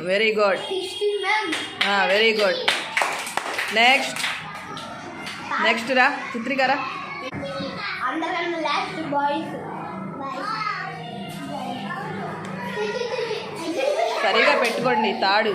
Very good, very good. Next next రా చిత్రికరా. సరిగా పెట్టుకోండి తాడు.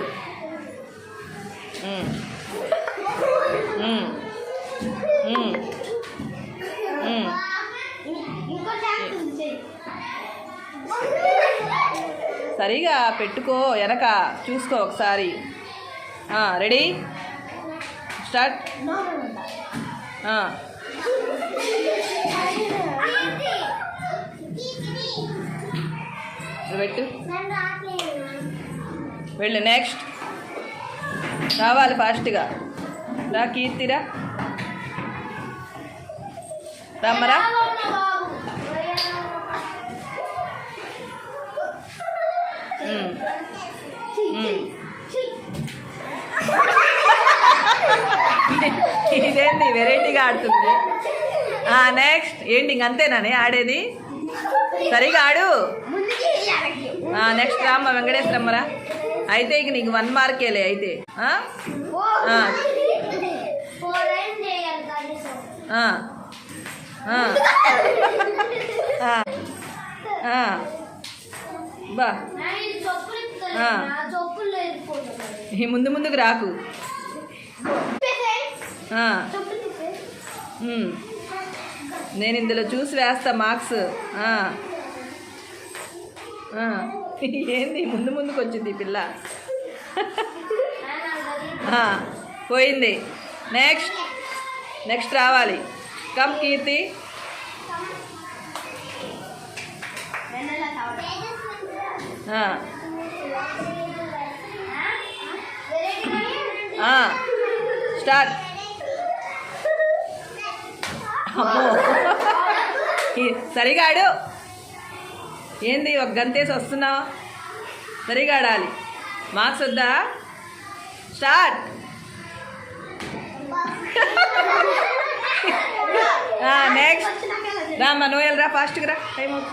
సరిగా పెట్టుకో, వెనక చూసుకో ఒకసారి. Ready, start. పెట్టు, వెళ్ళు. నెక్స్ట్ రావాలి ఫాస్ట్గా రా. కీర్తిరా, రమ్మరా. ఇదేంటి వెరైటీగా ఆడుతుంది. నెక్స్ట్ ఏంటి, ఇంకంతేనానే ఆడేది? సరిగా ఆడు. నెక్స్ట్ రామ్మ, వెంకటేశ్వరమ్మరా. అయితే ఇక నీకు 1 మార్కేలే అయితే. బా ఈ ముందుకు రాకు. నేను ఇందులో చూసి వేస్తా మార్క్స్. ఏంది ముందుకు వచ్చింది పిల్ల. పోయింది. నెక్స్ట్ రావాలి. కమ్ కీర్తి. స్టార్ట్. సరిగా ఆడు. ఏంది ఒక గంతేసి వస్తున్నావు? సరిగా ఆడాలి. మార్క్స్ వద్దా? స్టార్ట్. నెక్స్ట్ రామ్మా, నోయల్ రా, ఫాస్ట్గా రా, టైం అవుతుంది.